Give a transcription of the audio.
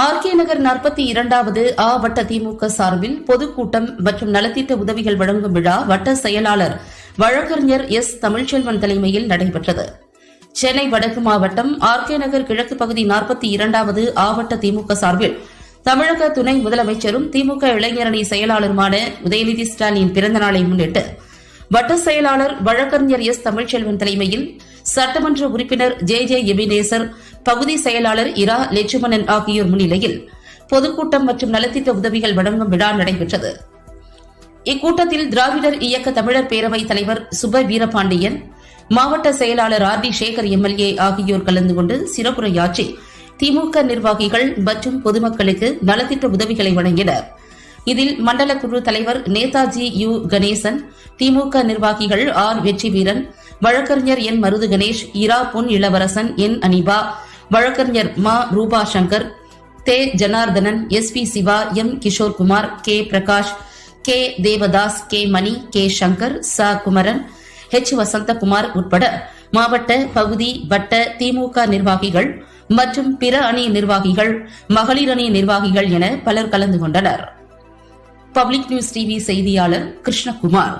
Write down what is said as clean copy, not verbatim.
RK நகர் 42வது வட்ட திமுக சார்பில் பொதுக்கூட்டம் மற்றும் நலத்திட்ட உதவிகள் வழங்கும் விழா வட்ட செயலாளர் வழக்கறிஞர் எஸ் தமிழ்ச்செல்வன் தலைமையில் நடைபெற்றது. சென்னை வடக்கு மாவட்டம் ஆர்கே நகர் கிழக்கு பகுதி 42வது வட்ட திமுக சார்பில் தமிழக துணை முதலமைச்சரும் திமுக இளைஞரணி செயலாளருமான உதயநிதி ஸ்டாலின் பிறந்தநாளை முன்னிட்டு வட்ட செயலாளர் வழக்கறிஞர் எஸ் தமிழ்ச்செல்வன் தலைமையில் சட்டமன்ற உறுப்பினர் ஜே எபினேசர், பகுதி செயலாளர் இரா லட்சுமணன் ஆகியோர் முன்னிலையில் பொதுக்கூட்டம் மற்றும் நலத்திட்ட உதவிகள் வழங்கும் விழா நடைபெற்றது. இக்கூட்டத்தில் திராவிடர் இயக்க தமிழர் பேரவைத் தலைவர் சுப வீரபாண்டியன், மாவட்ட செயலாளர் டி சேகர் எம்எல்ஏ ஆகியோர் கலந்து கொண்டு சிறப்புரையாற்றி திமுக நிர்வாகிகள் மற்றும் பொதுமக்களுக்கு நலத்திட்ட உதவிகளை வழங்கினர். இதில் மண்டல குழு தலைவர் நேதாஜி யு கணேசன், திமுக நிர்வாகிகள் வெற்றி வீரன், வழக்கறிஞர் என் மருது கணேஷ், இரா பொன் இளவரசன், என் அனிபா, வழக்கறிஞர் ரூபா சங்கர், தே Janardhanan, S P. Siva, M Kishorkumar, K Prakash, K Devadas, K Mani, K Shankar, ச குமரன், ஹெச் வசந்தகுமார் உட்பட மாவட்ட, பகுதி, வட்ட திமுக நிர்வாகிகள் மற்றும் பிற அணி நிர்வாகிகள், மகளிர் அணி நிர்வாகிகள் என பலர் கலந்து கொண்டனர். பப்ளிக் நியூஸ் டிவி செய்தியாளர் கிருஷ்ணகுமார்.